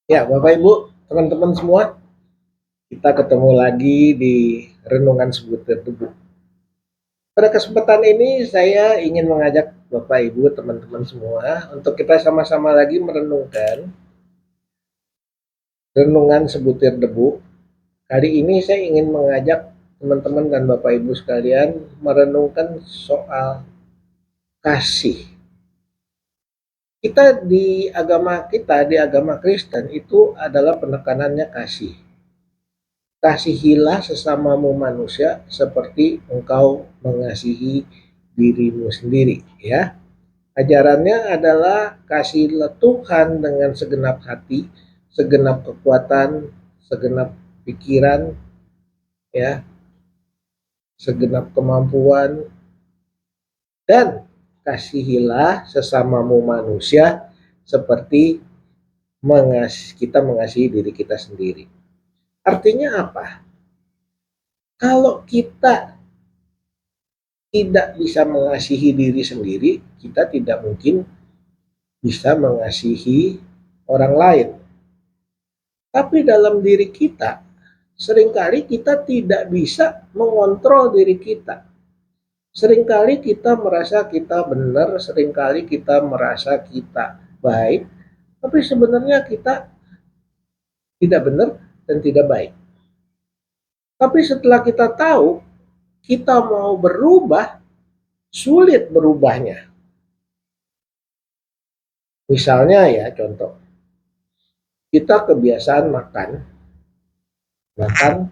Ya, Bapak Ibu, teman-teman semua, kita ketemu lagi di Renungan Sebutir Debu. Pada kesempatan ini saya ingin mengajak Bapak Ibu, teman-teman semua untuk kita sama-sama lagi merenungkan Renungan Sebutir Debu. Kali ini saya ingin mengajak teman-teman dan Bapak Ibu sekalian merenungkan soal kasih. Di agama Kristen itu adalah penekanannya kasih. Kasihilah sesamamu manusia seperti engkau mengasihi dirimu sendiri, ya. Ajarannya adalah kasihilah Tuhan dengan segenap hati, segenap kekuatan, segenap pikiran, ya, segenap kemampuan, dan kasihilah sesamamu manusia seperti kita mengasihi diri kita sendiri. Artinya apa? Kalau kita tidak bisa mengasihi diri sendiri, kita tidak mungkin bisa mengasihi orang lain. Tapi dalam diri kita, seringkali kita tidak bisa mengontrol diri kita. Seringkali kita merasa kita benar, seringkali kita merasa kita baik, tapi sebenarnya kita tidak benar dan tidak baik. Tapi setelah kita tahu kita mau berubah, sulit berubahnya. Misalnya ya, contoh, kita kebiasaan makan, makan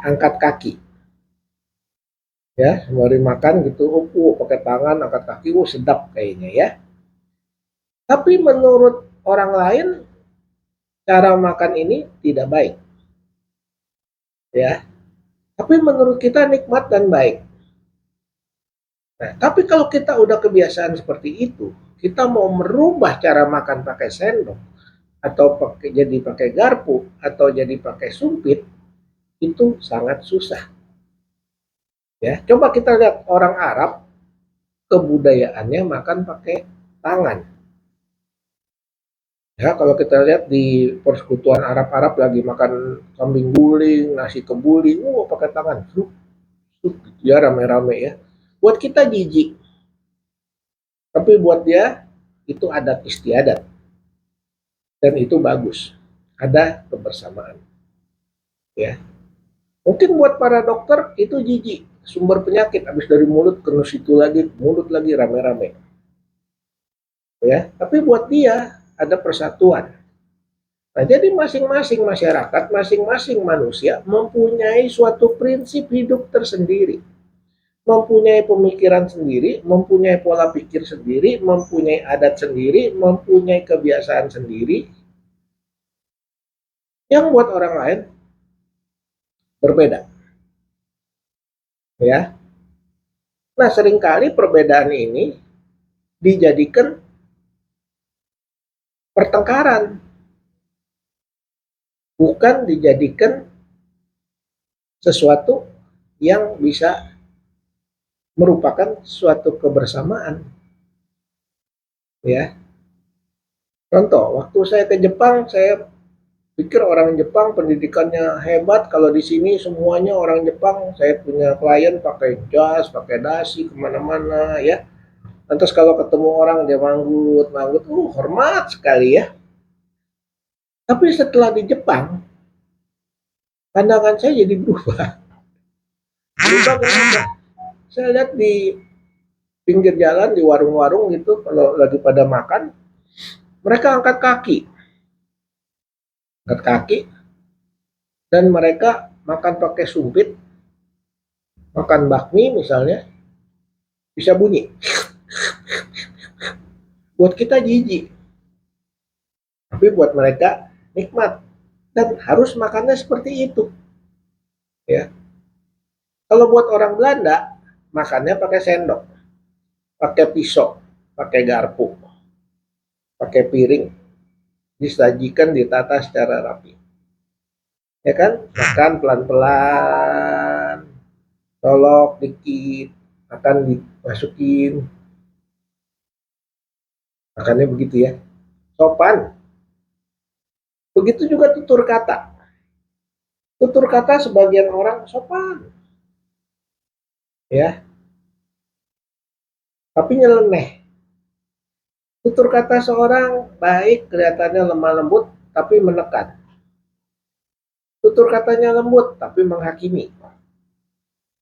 angkat kaki, ya, sembari makan gitu, pakai tangan angkat kaki, sedap kayaknya ya. Tapi menurut orang lain cara makan ini tidak baik, ya. Tapi menurut kita nikmat dan baik. Nah, tapi kalau kita udah kebiasaan seperti itu, kita mau merubah cara makan pakai sendok atau pakai garpu atau jadi pakai sumpit, itu sangat susah. Ya, coba kita lihat orang Arab, kebudayaannya makan pakai tangan. Ya, kalau kita lihat di persekutuan Arab-Arab lagi makan kambing guling, nasi kebuli, pakai tangan, ya rame-rame ya. Buat kita jijik, tapi buat dia itu adat istiadat dan itu bagus. Ada kebersamaan, ya. Mungkin buat para dokter itu jijik, sumber penyakit habis dari mulut ke situ lagi, mulut lagi rame-rame, ya. Tapi buat dia ada persatuan. Nah, jadi masing-masing masyarakat, masing-masing manusia mempunyai suatu prinsip hidup tersendiri, mempunyai pemikiran sendiri, mempunyai pola pikir sendiri, mempunyai adat sendiri, mempunyai kebiasaan sendiri yang buat orang lain berbeda, ya. Nah, seringkali perbedaan ini dijadikan pertengkaran, bukan dijadikan sesuatu yang bisa merupakan suatu kebersamaan, ya. Contoh, waktu saya ke Jepang, saya pikir orang Jepang pendidikannya hebat. Kalau di sini semuanya orang Jepang, saya punya klien pakai jas, pakai dasi kemana-mana ya. Lantas kalau ketemu orang dia manggut, manggut, hormat sekali ya. Tapi setelah di Jepang, pandangan saya jadi berubah. Berubah kenapa? Saya lihat di pinggir jalan, di warung-warung gitu, kalau lagi pada makan, mereka angkat kaki, dan mereka makan pakai sumpit, makan bakmi misalnya, bisa bunyi. Buat kita jijik, tapi buat mereka nikmat dan harus makannya seperti itu, ya. Kalau buat orang Belanda makannya pakai sendok, pakai pisau, pakai garpu, pakai piring, disajikan, ditata secara rapi, ya kan. Makan pelan-pelan, tolok dikit, akan dimasukin, makannya begitu ya, sopan. Begitu juga tutur kata. Tutur kata sebagian orang sopan, ya, tapi nyeleneh. Tutur kata seorang baik, kelihatannya lemah lembut, tapi menekan. Tutur katanya lembut, tapi menghakimi.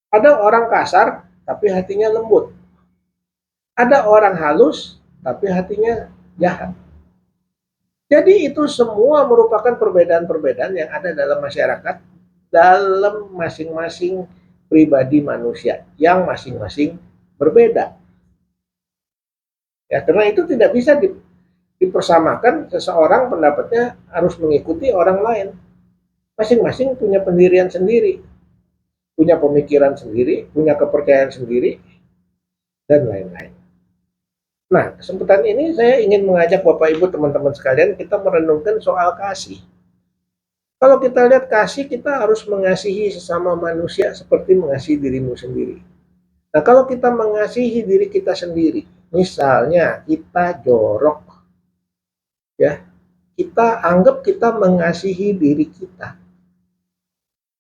Ada orang kasar, tapi hatinya lembut. Ada orang halus, tapi hatinya jahat. Jadi itu semua merupakan perbedaan-perbedaan yang ada dalam masyarakat, dalam masing-masing pribadi manusia, yang masing-masing berbeda. Ya, karena itu tidak bisa dipersamakan seseorang pendapatnya harus mengikuti orang lain. Masing-masing punya pendirian sendiri, punya pemikiran sendiri, punya kepercayaan sendiri, dan lain-lain. Nah, kesempatan ini saya ingin mengajak Bapak Ibu teman-teman sekalian kita merenungkan soal kasih. Kalau kita lihat kasih, kita harus mengasihi sesama manusia seperti mengasihi dirimu sendiri. Nah, kalau kita mengasihi diri kita sendiri, misalnya kita jorok, ya, kita anggap kita mengasihi diri kita.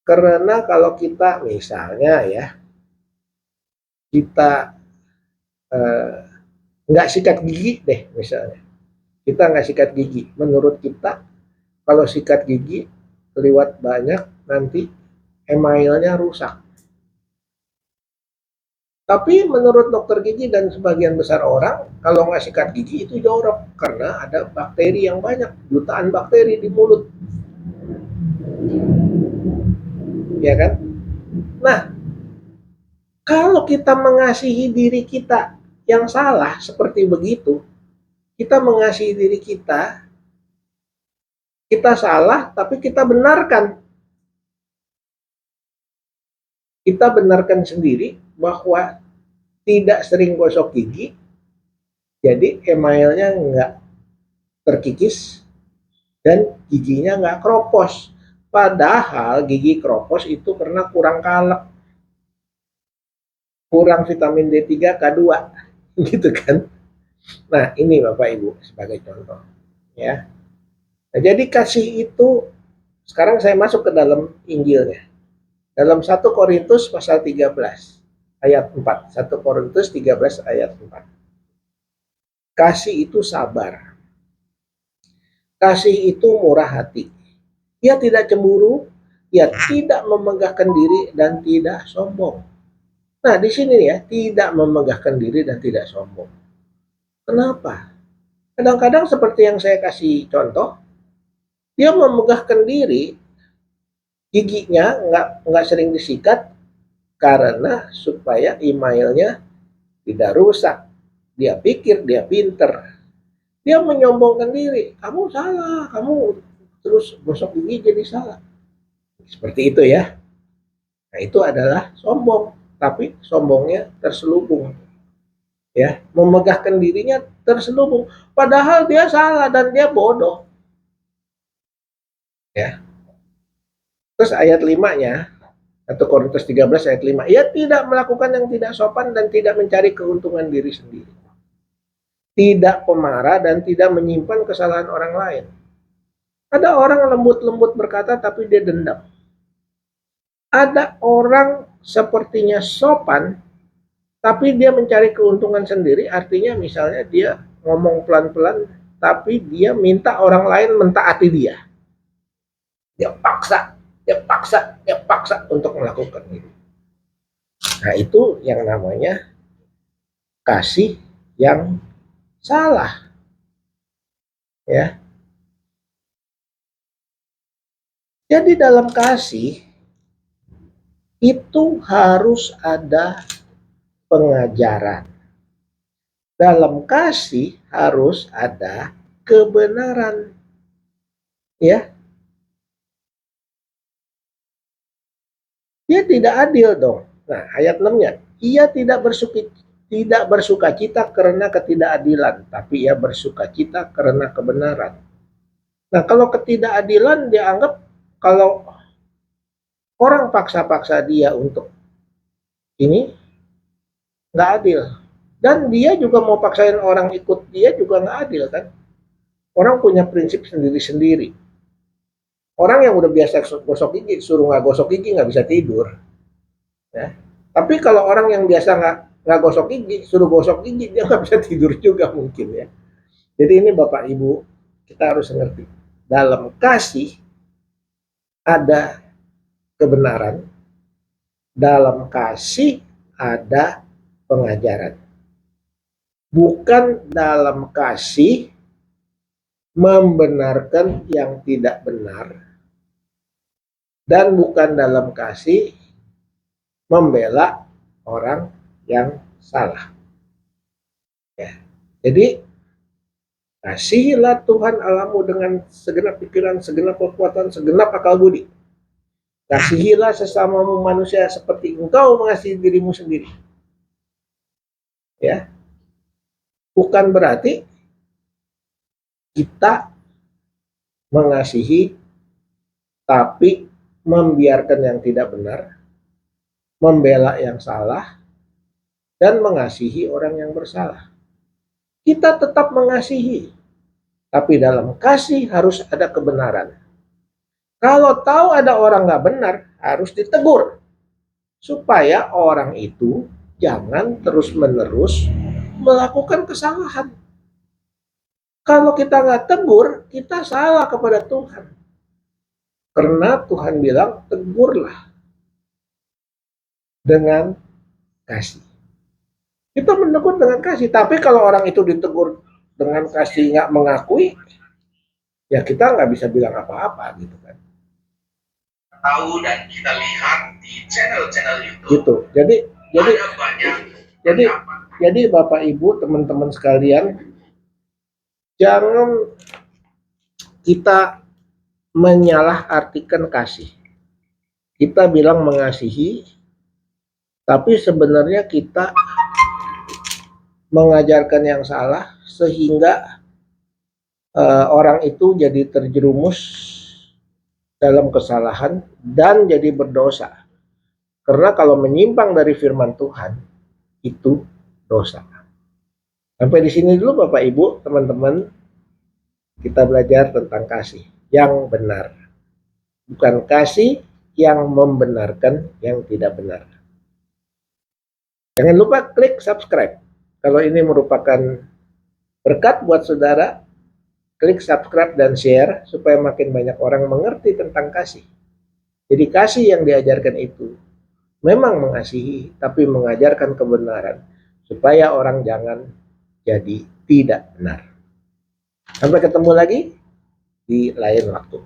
Karena kalau kita misalnya ya, kita nggak sikat gigi deh misalnya. Kita nggak sikat gigi. Menurut kita, kalau sikat gigi kelewat banyak, nanti emailnya rusak. Tapi menurut dokter gigi dan sebagian besar orang, kalau nggak sikat gigi itu jorok. Karena ada bakteri yang banyak, jutaan bakteri di mulut. Ya kan? Nah, kalau kita mengasihi diri kita yang salah seperti begitu, kita mengasihi diri kita salah tapi kita benarkan. Kita benarkan sendiri bahwa tidak sering gosok gigi, jadi emailnya nggak terkikis dan giginya nggak kropos. Padahal gigi kropos itu karena kurang kalek, kurang vitamin D3, K2, gitu kan. Nah, ini Bapak Ibu sebagai contoh. Ya. Nah, jadi kasih itu, sekarang saya masuk ke dalam Injilnya. Dalam 1 Korintus pasal 13 ayat 4. 1 Korintus 13 ayat 4. Kasih itu sabar. Kasih itu murah hati. Ia tidak cemburu, ia tidak memegahkan diri dan tidak sombong. Nah, di sini ya, tidak memegahkan diri dan tidak sombong. Kenapa? Kadang-kadang seperti yang saya kasih contoh, dia memegahkan diri, giginya nggak sering disikat karena supaya emailnya tidak rusak. Dia pikir dia pinter. Dia menyombongkan diri. Kamu salah, kamu terus gosok gigi jadi salah. Seperti itu ya. Nah, itu adalah sombong, tapi sombongnya terselubung. Ya, memegahkan dirinya terselubung. Padahal dia salah dan dia bodoh. Ya. Terus ayat 5-nya, 1 Korintus 13 ayat 5. Ia tidak melakukan yang tidak sopan dan tidak mencari keuntungan diri sendiri. Tidak pemarah dan tidak menyimpan kesalahan orang lain. Ada orang lembut-lembut berkata tapi dia dendam. Ada orang sepertinya sopan tapi dia mencari keuntungan sendiri, artinya misalnya dia ngomong pelan-pelan tapi dia minta orang lain mentaati dia. Dia paksa untuk melakukan itu. Nah, itu yang namanya kasih yang salah. Ya. Jadi dalam kasih itu harus ada pengajaran. Dalam kasih harus ada kebenaran. Ya. Dia tidak adil dong. Nah, ayat 6-nya. Ia tidak bersuka cita karena ketidakadilan, tapi ia bersuka cita karena kebenaran. Nah, kalau ketidakadilan dianggap kalau orang paksa-paksa dia untuk ini nggak adil. Dan dia juga mau paksain orang ikut dia juga nggak adil kan. Orang punya prinsip sendiri-sendiri. Orang yang udah biasa gosok gigi, suruh nggak gosok gigi nggak bisa tidur. Ya. Tapi kalau orang yang biasa nggak gosok gigi, suruh gosok gigi, dia nggak bisa tidur juga mungkin ya. Jadi ini Bapak Ibu, kita harus ngerti. Dalam kasih ada kebenaran, dalam kasih ada pengajaran. Bukan dalam kasih membenarkan yang tidak benar, dan bukan dalam kasih membela orang yang salah. Ya. Jadi kasihilah Tuhan Allahmu dengan segenap pikiran, segenap kekuatan, segenap akal budi. Kasihilah sesamamu manusia seperti engkau mengasihi dirimu sendiri. Ya, bukan berarti kita mengasihi tapi membiarkan yang tidak benar, membela yang salah, dan mengasihi orang yang bersalah. Kita tetap mengasihi, tapi dalam kasih harus ada kebenaran. Kalau tahu ada orang nggak benar, harus ditegur. Supaya orang itu jangan terus-menerus melakukan kesalahan. Kalau kita nggak tegur, kita salah kepada Tuhan. Karena Tuhan bilang, tegurlah dengan kasih. Kita menegur dengan kasih. Tapi kalau orang itu ditegur dengan kasih nggak mengakui, ya kita nggak bisa bilang apa-apa gitu kan. Tahu dan kita lihat di channel-channel YouTube. Gitu. Jadi Bapak Ibu, teman-teman sekalian, jangan kita menyalahartikan kasih. Kita bilang mengasihi, tapi sebenarnya kita mengajarkan yang salah sehingga orang itu jadi terjerumus dalam kesalahan dan jadi berdosa. Karena kalau menyimpang dari firman Tuhan, itu dosa. Sampai di sini dulu Bapak Ibu, teman-teman, kita belajar tentang kasih yang benar. Bukan kasih yang membenarkan yang tidak benar. Jangan lupa klik subscribe. Kalau ini merupakan berkat buat saudara, klik subscribe dan share supaya makin banyak orang mengerti tentang kasih. Jadi kasih yang diajarkan itu memang mengasihi, tapi mengajarkan kebenaran supaya orang jangan jadi tidak benar. Sampai ketemu lagi di lain waktu.